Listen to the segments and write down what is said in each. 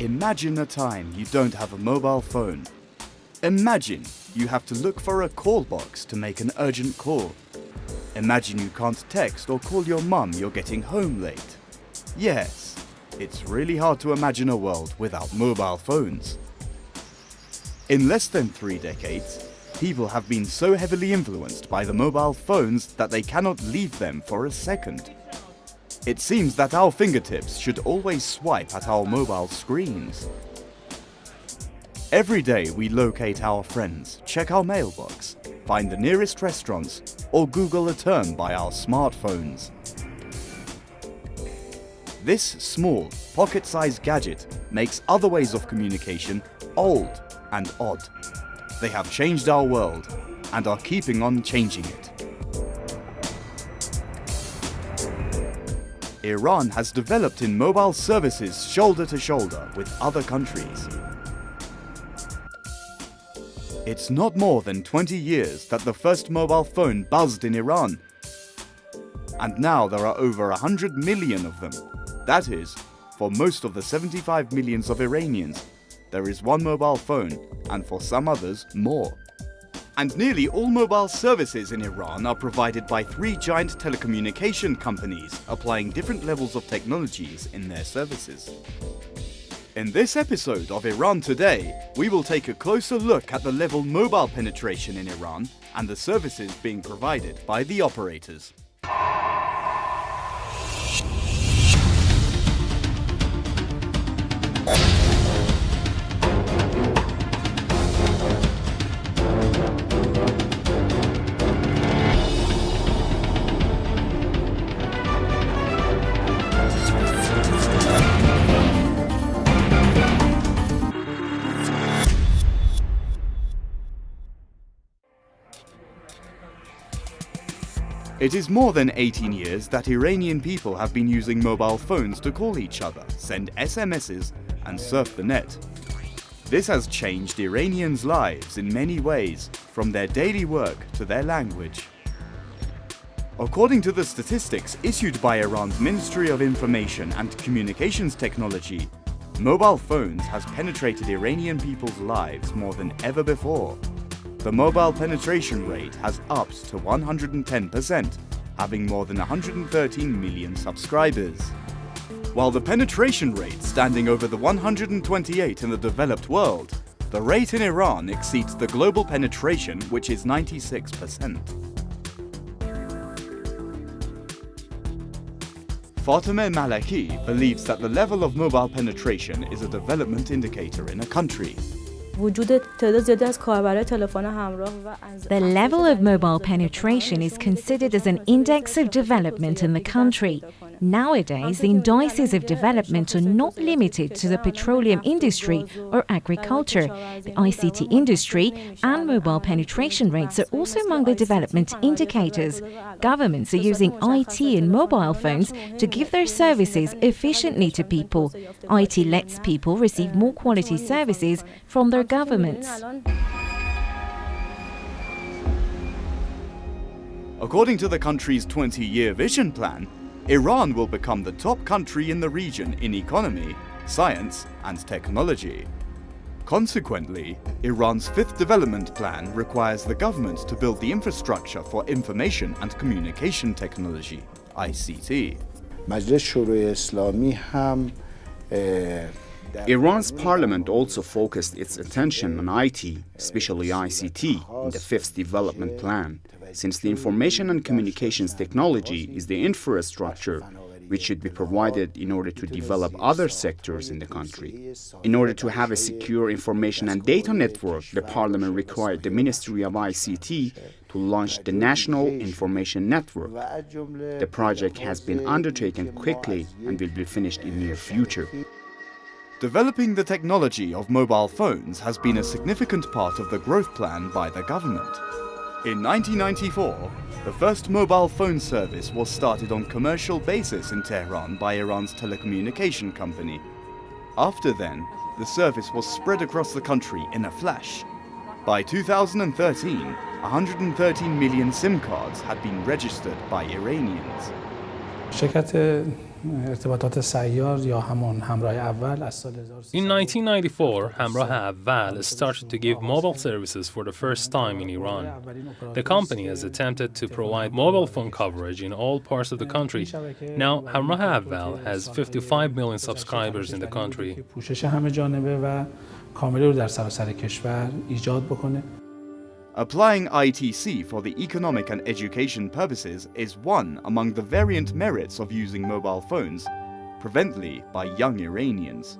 Imagine a time you don't have a mobile phone. Imagine you have to look for a call box to make an urgent call. Imagine you can't text or call your mum you're getting home late. Yes, it's really hard to imagine a world without mobile phones. In less than 3 decades, people have been so heavily influenced by the mobile phones that they cannot leave them for a second. It seems that our fingertips should always swipe at our mobile screens. Every day we locate our friends, check our mailbox, find the nearest restaurants, or Google a term by our smartphones. This small, pocket-sized gadget makes other ways of communication old and odd. They have changed our world and are keeping on changing it. Iran has developed in mobile services shoulder to shoulder with other countries. It's not more than 20 years that the first mobile phone buzzed in Iran. And now there are over 100 million of them. That is, for most of the 75 millions of Iranians, there is one mobile phone, and for some others, more. And nearly all mobile services in Iran are provided by 3 giant telecommunication companies, applying different levels of technologies in their services. In this episode of Iran Today, we will take a closer look at the level mobile penetration in Iran and the services being provided by the operators. It is more than 18 years that Iranian people have been using mobile phones to call each other, send SMSs, and surf the net. This has changed Iranians' lives in many ways, from their daily work to their language. According to the statistics issued by Iran's Ministry of Information and Communications Technology, mobile phones has penetrated Iranian people's lives more than ever before. The mobile penetration rate has upped to 110%, having more than 113 million subscribers. While the penetration rate standing over the 128 in the developed world, the rate in Iran exceeds the global penetration, which is 96%. Fatemeh Malaki believes that the level of mobile penetration is a development indicator in a country. The level of mobile penetration is considered as an index of development in the country. Nowadays, the indices of development are not limited to the petroleum industry or agriculture. The ICT industry and mobile penetration rates are also among the development indicators. Governments are using IT and mobile phones to give their services efficiently to people. IT lets people receive more quality services from their governments. According to the country's 20-year vision plan, Iran will become the top country in the region in economy, science, and technology. Consequently, Iran's 5th development plan requires the government to build the infrastructure for information and communication technology, ICT. Iran's parliament also focused its attention on IT, especially ICT, in the 5th development plan, since the information and communications technology is the infrastructure which should be provided in order to develop other sectors in the country. In order to have a secure information and data network, the parliament required the Ministry of ICT to launch the National Information Network. The project has been undertaken quickly and will be finished in the near future. Developing the technology of mobile phones has been a significant part of the growth plan by the government. In 1994, the first mobile phone service was started on commercial basis in Tehran by Iran's telecommunication company. After then, the service was spread across the country in a flash. By 2013, 113 million SIM cards had been registered by Iranians. شرکت ارتباطات سیار یا همون همراه اول از سال In 1994, Hamrah Awwal started to give mobile services for the first time in Iran. The company has attempted to provide mobile phone coverage in all parts of the country. Now, Hamrah Awwal has 55 million subscribers in the country. پوشش همه جانبه و کامل رو در سراسر کشور ایجاد بکنه. Applying ITC for the economic and education purposes is one among the variant merits of using mobile phones, prevalently by young Iranians.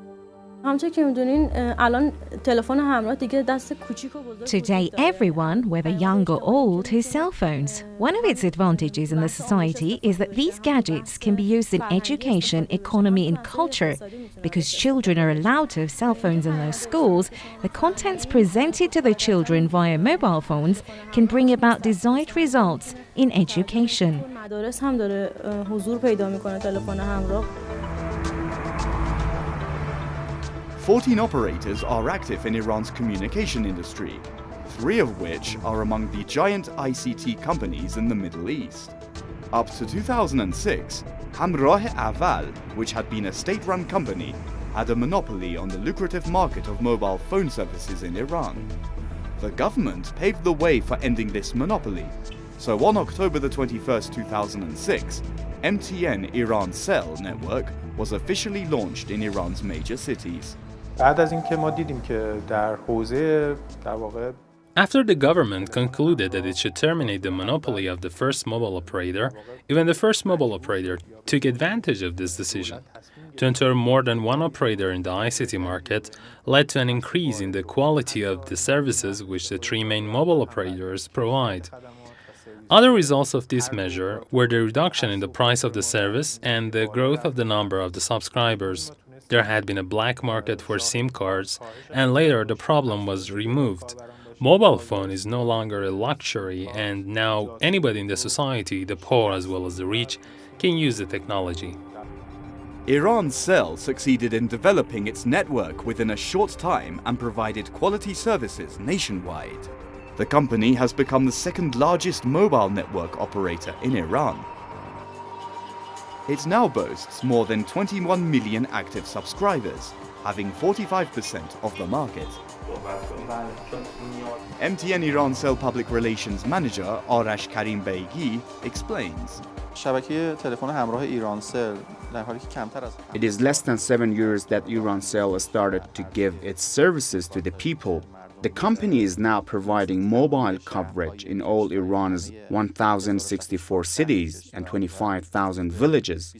Today, everyone, whether young or old, has cell phones. One of its advantages in the society is that these gadgets can be used in education, economy, and culture. Because children are allowed to have cell phones in their schools, the contents presented to the children via mobile phones can bring about desired results in education. 14 operators are active in Iran's communication industry, 3 of which are among the giant ICT companies in the Middle East. Up to 2006, Hamrah Awwal, which had been a state-run company, had a monopoly on the lucrative market of mobile phone services in Iran. The government paved the way for ending this monopoly. So on October the 21st, 2006, MTN Iran Cell network was officially launched in Iran's major cities. After the government concluded that it should terminate the monopoly of the first mobile operator, even the first mobile operator took advantage of this decision. To enter more than one operator in the ICT market led to an increase in the quality of the services which the 3 main mobile operators provide. Other results of this measure were the reduction in the price of the service and the growth of the number of the subscribers. There had been a black market for SIM cards, and later the problem was removed. Mobile phone is no longer a luxury, and now anybody in the society, the poor as well as the rich, can use the technology. Iran Cell succeeded in developing its network within a short time and provided quality services nationwide. The company has become the second largest mobile network operator in Iran. It now boasts more than 21 million active subscribers, having 45% of the market. MTN Iran Cell Public Relations Manager Arash Karim Beigi explains. It is less than 7 years that Iran Cell started to give its services to the people. The company is now providing mobile coverage in all Iran's 1,064 cities and 25,000 villages.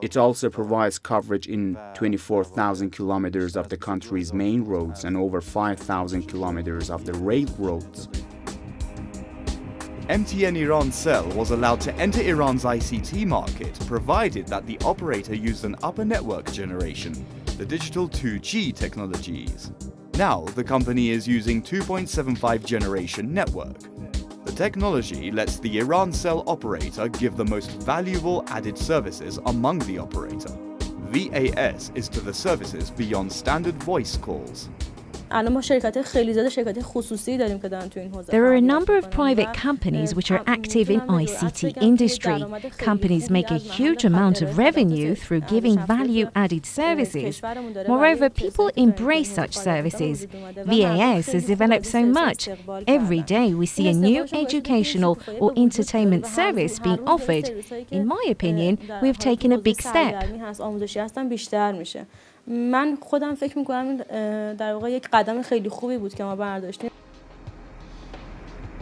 It also provides coverage in 24,000 kilometers of the country's main roads and over 5,000 kilometers of the railroads. MTN Iran Cell was allowed to enter Iran's ICT market provided that the operator used an upper network generation, the digital 2G technologies. Now, the company is using 2.75 generation network. The technology lets the Iran Cell operator give the most valuable added services among the operator. VAS is to the services beyond standard voice calls. There are a number of private companies which are active in ICT industry. Companies make a huge amount of revenue through giving value-added services. Moreover, people embrace such services. VAS has developed so much. Every day we see a new educational or entertainment service being offered. In my opinion, we have taken a big step. من خودم فکر می‌کنم در واقع یک قدم خیلی خوبی بود که ما برداشتیم.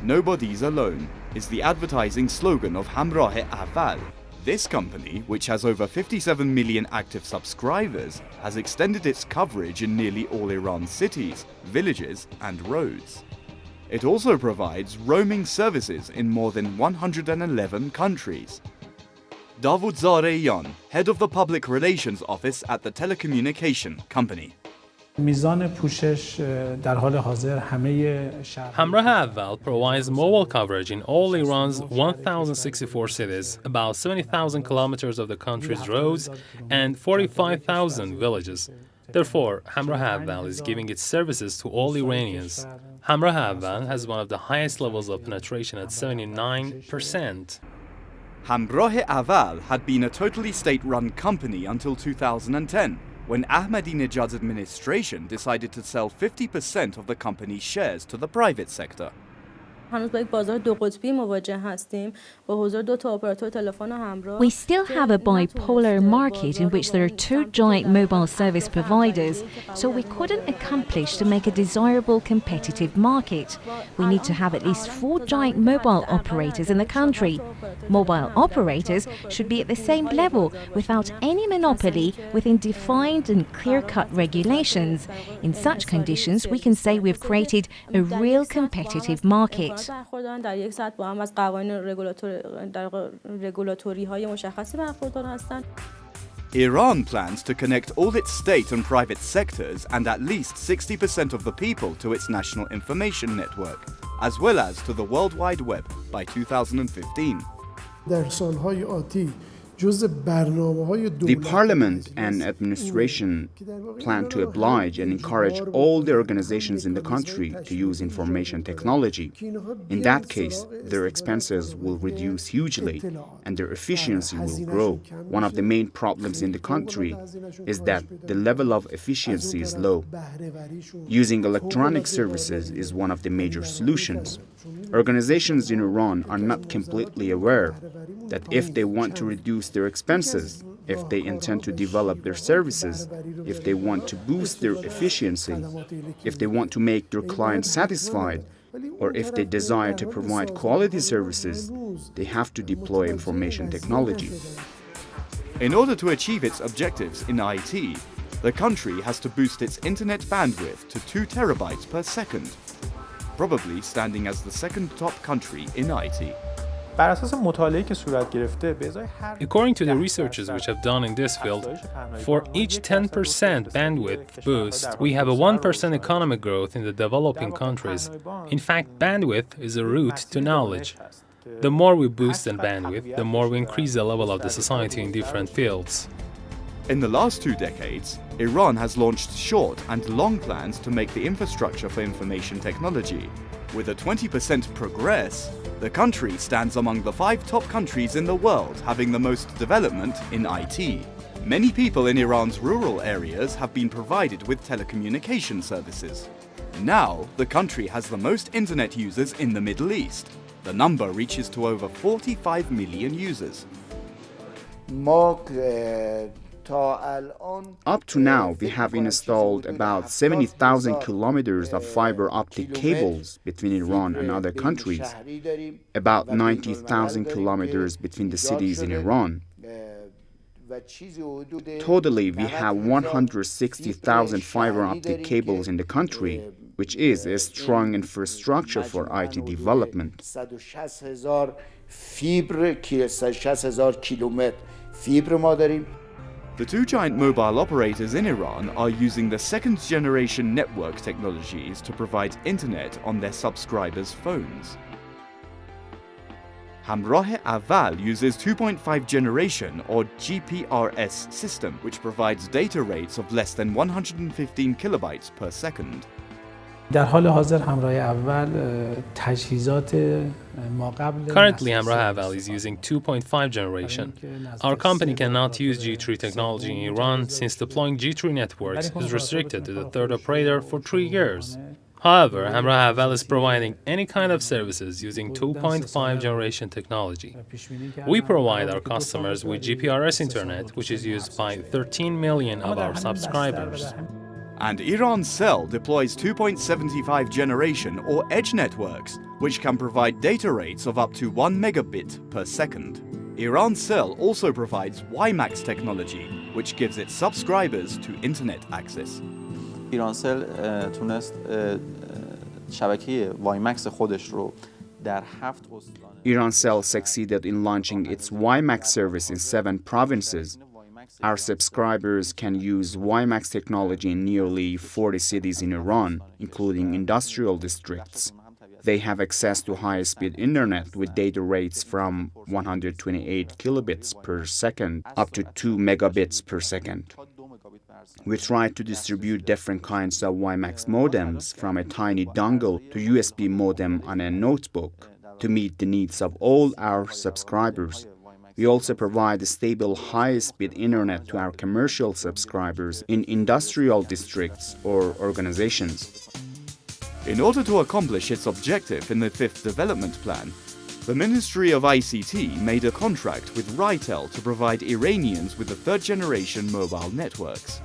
Nobody's alone is the advertising slogan of Hamrah Awwal. This company, which has over 57 million active subscribers, has extended its coverage in nearly all Iran's cities, villages, and roads. It also provides roaming services in more than 111 countries. Davud Zareyan, head of the public relations office at the telecommunication company. Hamrah Awwal provides mobile coverage in all Iran's 1,064 cities, about 70,000 kilometers of the country's roads, and 45,000 villages. Therefore, Hamrah Awwal is giving its services to all Iranians. Hamrah Awwal has one of the highest levels of penetration at 79%. Hamrah Aval had been a totally state-run company until 2010, when Ahmadinejad's administration decided to sell 50% of the company's shares to the private sector. هنوز با یک بازار دو قطبی مواجه هستیم با حضور دو تا اپراتور تلفن همراه. We still have a bipolar market in which there are two giant mobile service providers, so we couldn't accomplish to make a desirable competitive market. We need to have at least 4 giant mobile operators in the country. Mobile operators should be at the same level without any monopoly within defined and clear-cut regulations. In such conditions, we can say we've created a real competitive market. برخوردارن در یک ساعت با هم از قوانین رگولاتوری های مشخصی برخوردار هستند. Iran plans to connect all its state and private sectors and at least 60% of the people to its national information network, as well as to the World Wide Web by 2015. در سالهای آتی The parliament and administration plan to oblige and encourage all the organizations in the country to use information technology. In that case, their expenses will reduce hugely and their efficiency will grow. One of the main problems in the country is that the level of efficiency is low. Using electronic services is one of the major solutions. Organizations in Iran are not completely aware that if they want to reduce their expenses, if they intend to develop their services, if they want to boost their efficiency, if they want to make their clients satisfied, or if they desire to provide quality services, they have to deploy information technology. In order to achieve its objectives in IT, the country has to boost its internet bandwidth to 2 terabytes per second, probably standing as the second top country in IT. According to the researchers which have done in this field, for each 10% bandwidth boost, we have a 1% economic growth in the developing countries. In fact, bandwidth is a route to knowledge. The more we boost in bandwidth, the more we increase the level of the society in different fields. In the last 2 decades, Iran has launched short and long plans to make the infrastructure for information technology. With a 20% progress, the country stands among the 5 top countries in the world having the most development in IT. Many people in Iran's rural areas have been provided with telecommunication services. Now, the country has the most internet users in the Middle East. The number reaches to over 45 million users. Up to now, we have installed about 70,000 kilometers of fiber optic cables between Iran and other countries, about 90,000 kilometers between the cities in Iran. Totally, we have 160,000 fiber optic cables in the country, which is a strong infrastructure for IT development. The 2 giant mobile operators in Iran are using the second-generation network technologies to provide internet on their subscribers' phones. Hamrah Aval uses 2.5 generation or GPRS system, which provides data rates of less than 115 kilobytes per second. در حال حاضر همراه اول تجهیزات ما قبل Currently, Hamrah Aval is using 2.5 generation. Our company cannot use G3 technology in Iran since deploying G3 networks is restricted to the third operator for 3 years. However, Hamrah Aval is providing any kind of services using 2.5 generation technology. We provide our customers with GPRS internet, which is used by 13 million of our subscribers. And Iran-Cell deploys 2.75 generation or edge networks, which can provide data rates of up to 1 megabit per second. Iran-Cell also provides WiMAX technology, which gives its subscribers to internet access. ایرانسل تونست شبکه وایمکس خودش رو در 7 استان Iran-Cell succeeded in launching its WiMAX service in 7 provinces. Our subscribers can use WiMAX technology in nearly 40 cities in Iran, including industrial districts. They have access to high-speed internet with data rates from 128 kilobits per second up to 2 megabits per second. We try to distribute different kinds of WiMAX modems from a tiny dongle to USB modem on a notebook to meet the needs of all our subscribers. We also provide a stable, high-speed internet to our commercial subscribers in industrial districts or organizations. In order to accomplish its objective in the 5th Development Plan, the Ministry of ICT made a contract with Ritel to provide Iranians with the 3rd-generation mobile networks.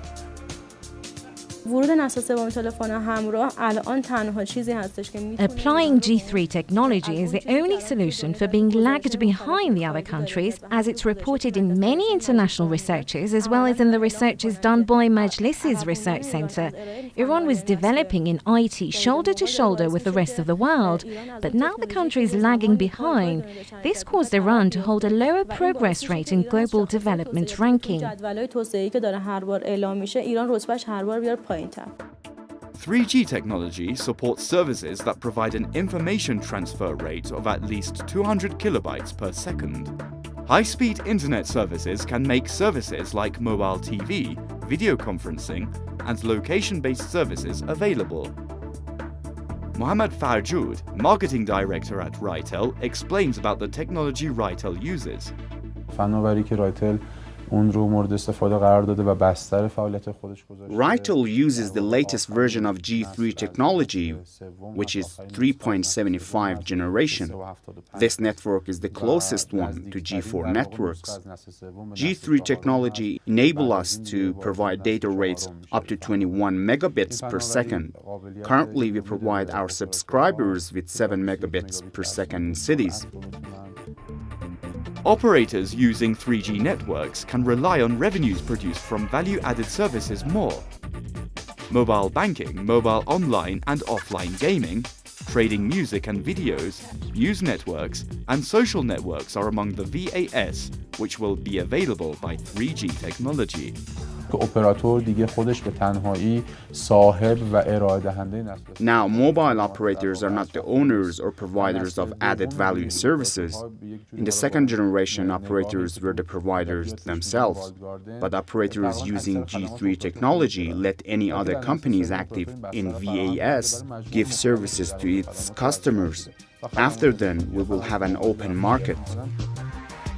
ورود نسل سوم تلفن همراه الان تنها چیزی هستش که میتونه Applying G3 technology is the only solution for being lagged behind the other countries, as it's reported in many international researches as well as in the researches done by Majlis's research center. Iran was developing in IT shoulder to shoulder with the rest of the world, but now the country is lagging behind. This caused Iran to hold a lower progress rate in global development ranking. جدولای توسعه‌ای که داره هر بار اعلام میشه ایران رتبهش هر بار بیاد پایین‌تر. 3G technology supports services that provide an information transfer rate of at least 200 kilobytes per second. High-speed internet services can make services like mobile TV, video conferencing, and location-based services available. Mohammad Farjoud, marketing director at Ritel, explains about the technology Ritel uses. فناوری که رایتل اون رو مورد استفاده قرار داده و بستر فعالیت خودش گذاشته. Ritel uses the latest version of G3 technology, which is 3.75 generation. This network is the closest one to G4 networks. G3 technology enables us to provide data rates up to 21 megabits per second. Currently, we provide our subscribers with 7 megabits per second in cities. Operators using 3G networks can rely on revenues produced from value-added services more. Mobile banking, mobile online and offline gaming, trading music and videos, news networks, and social networks are among the VAS, which will be available by 3G technology. که اپراتور دیگه خودش به تنهایی صاحب و ارائه دهنده نسل. Now, mobile operators are not the owners or providers of added value services. In the 2nd generation, operators were the providers themselves. But operators using G3 technology let any other companies active in VAS give services to its customers. After then, we will have an open market.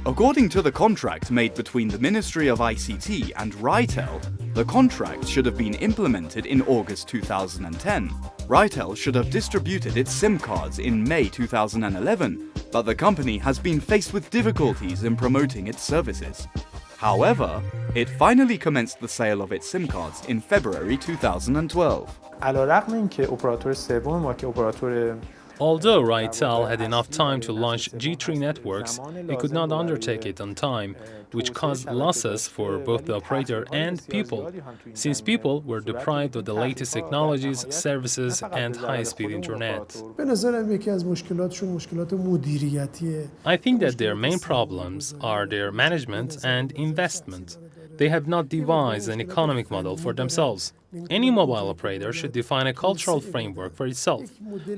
According to the contract made between the Ministry of ICT and Ritel, the contract should have been implemented in August 2010. Ritel should have distributed its SIM cards in May 2011, but the company has been faced with difficulties in promoting its services. However, it finally commenced the sale of its SIM cards in February 2012. علیرغم اینکه اپراتور سوم ما که اپراتور Although Ritel had enough time to launch G3 networks, it could not undertake it on time, which caused losses for both the operator and people, since people were deprived of the latest technologies, services, and high-speed internet. به نظرم یکی از مشکلاتشون مشکلات مدیریتیه. I think that their main problems are their management and investment. They have not devised an economic model for themselves. Any mobile operator should define a cultural framework for itself.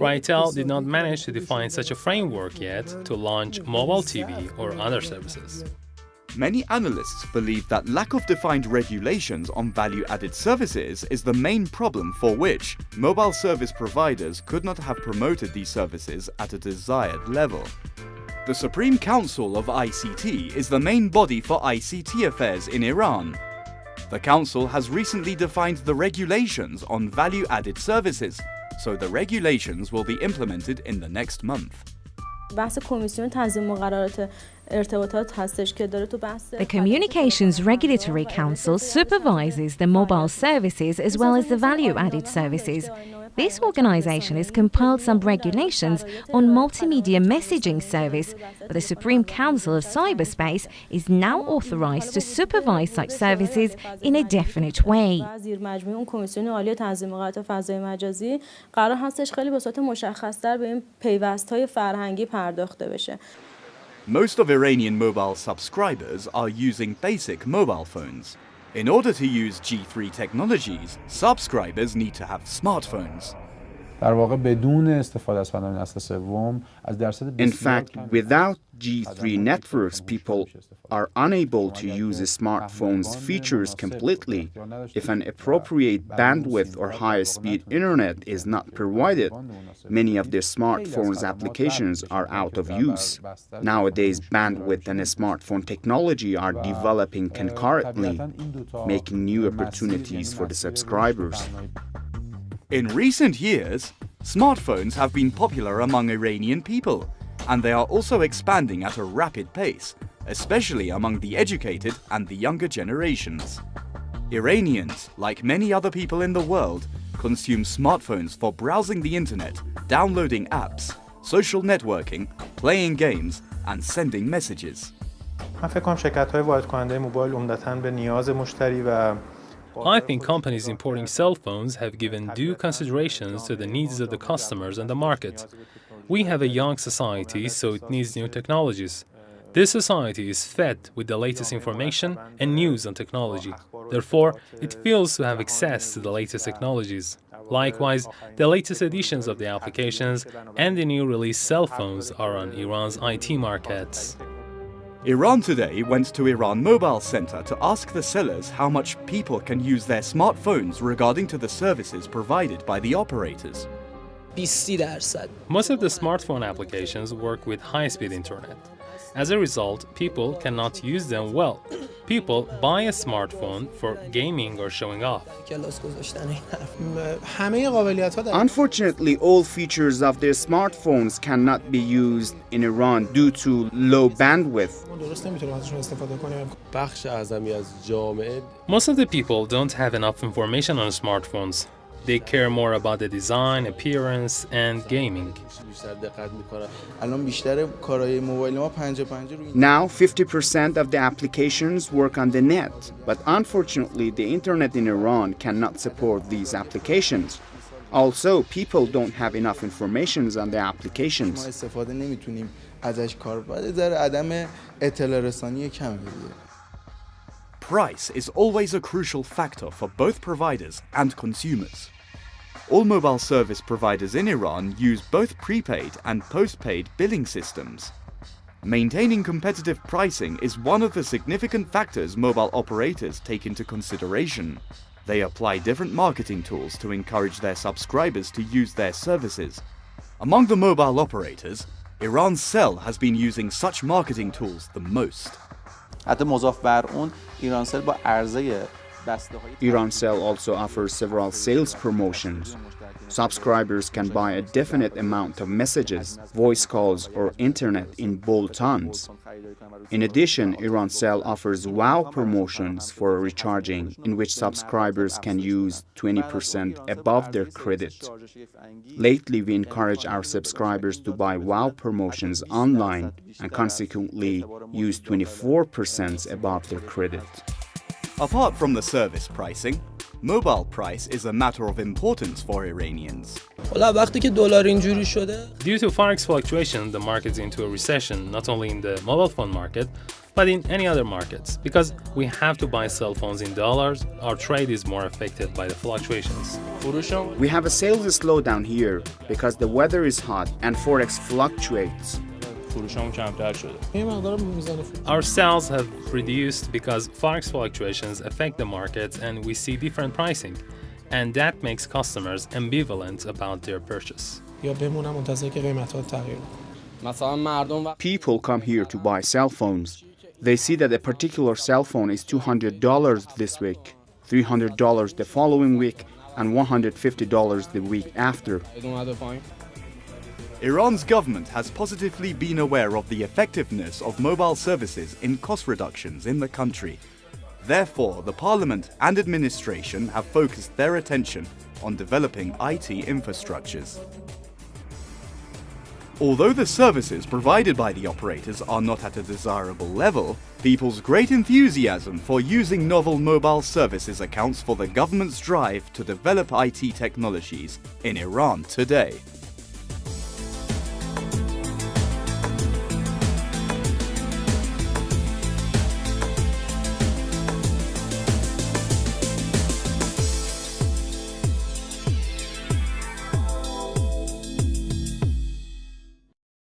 Ritel did not manage to define such a framework yet to launch mobile TV or other services. Many analysts believe that lack of defined regulations on value-added services is the main problem for which mobile service providers could not have promoted these services at a desired level. The Supreme Council of ICT is the main body for ICT affairs in Iran. The council has recently defined the regulations on value-added services, so the regulations will be implemented in the next month. بحث کمیسیون تنظیم مقررات ارتباطات هستش که داره تو بحث The Communications Regulatory Council supervises the mobile services as well as the value-added services. This organization has compiled some regulations on multimedia messaging service, but the Supreme Council of Cyberspace is now authorized to supervise such services in a definite way. زیر مجموعه اون کمیسیون عالی تنظیم مقررات فضای مجازی قرار هستش خیلی به صورت مشخص‌تر به این پیوست‌های فرهنگی پرداخته بشه. Most of Iranian mobile subscribers are using basic mobile phones. In order to use G3 technologies, subscribers need to have smartphones. در واقع بدون استفاده از فناوری نسل سوم از درصد In fact, without G3 networks, people are unable to use a smartphone's features completely. If an appropriate bandwidth or high-speed internet is not provided, many of the smartphone's applications are out of use. Nowadays, bandwidth and smartphone technology are developing concurrently, making new opportunities for the subscribers. In recent years, smartphones have been popular among Iranian people, and they are also expanding at a rapid pace, especially among the educated and the younger generations. Iranians, like many other people in the world, consume smartphones for browsing the internet, downloading apps, social networking, playing games, and sending messages. من فکر کنم شرکت‌های وارد کننده موبایل عمدتاً به نیاز مشتری و I think companies importing cell phones have given due considerations to the needs of the customers and the market. We have a young society, so it needs new technologies. This society is fed with the latest information and news on technology. Therefore, it feels to have access to the latest technologies. Likewise, the latest editions of the applications and the new release cell phones are on Iran's IT markets. Iran Today went to Iran Mobile Center to ask the sellers how much people can use their smartphones regarding to the services provided by the operators. Most of the smartphone applications work with high-speed internet. As a result, people cannot use them well. People buy a smartphone for gaming or showing off. Unfortunately, all features of their smartphones cannot be used in Iran due to low bandwidth. Most of the people don't have enough information on smartphones. They care more about the design, appearance, and gaming. Now, 50% of the applications work on the net, but unfortunately, the internet in Iran cannot support these applications. Also, people don't have enough information on the applications. Price is always a crucial factor for both providers and consumers. All mobile service providers in Iran use both prepaid and postpaid billing systems. Maintaining competitive pricing is one of the significant factors mobile operators take into consideration. They apply different marketing tools to encourage their subscribers to use their services. Among the mobile operators, Irancell has been using such marketing tools the most. حتی مضاف بر اون ایرانسل با عرضه Irancell also offers several sales promotions. Subscribers can buy a definite amount of messages, voice calls, or internet in bolt-ons. In addition, Irancell offers wow promotions for recharging, in which subscribers can use 20% above their credit. Lately, we encourage our subscribers to buy wow promotions online and consequently use 24% above their credit. Apart from the service pricing, mobile price is a matter of importance for Iranians. Due to forex fluctuation, the market is into a recession, not only in the mobile phone market, but in any other markets. Because we have to buy cell phones in dollars, our trade is more affected by the fluctuations. We have a sales slowdown here because the weather is hot and forex fluctuates. Our sales have reduced because forex fluctuations affect the markets and we see different pricing, and that makes customers ambivalent about their purchase. People come here to buy cell phones. They see that a particular cell phone is $200 this week, $300 the following week, and $150 the week after. Iran's government has positively been aware of the effectiveness of mobile services in cost reductions in the country. Therefore, the parliament and administration have focused their attention on developing IT infrastructures. Although the services provided by the operators are not at a desirable level, people's great enthusiasm for using novel mobile services accounts for the government's drive to develop IT technologies in Iran today.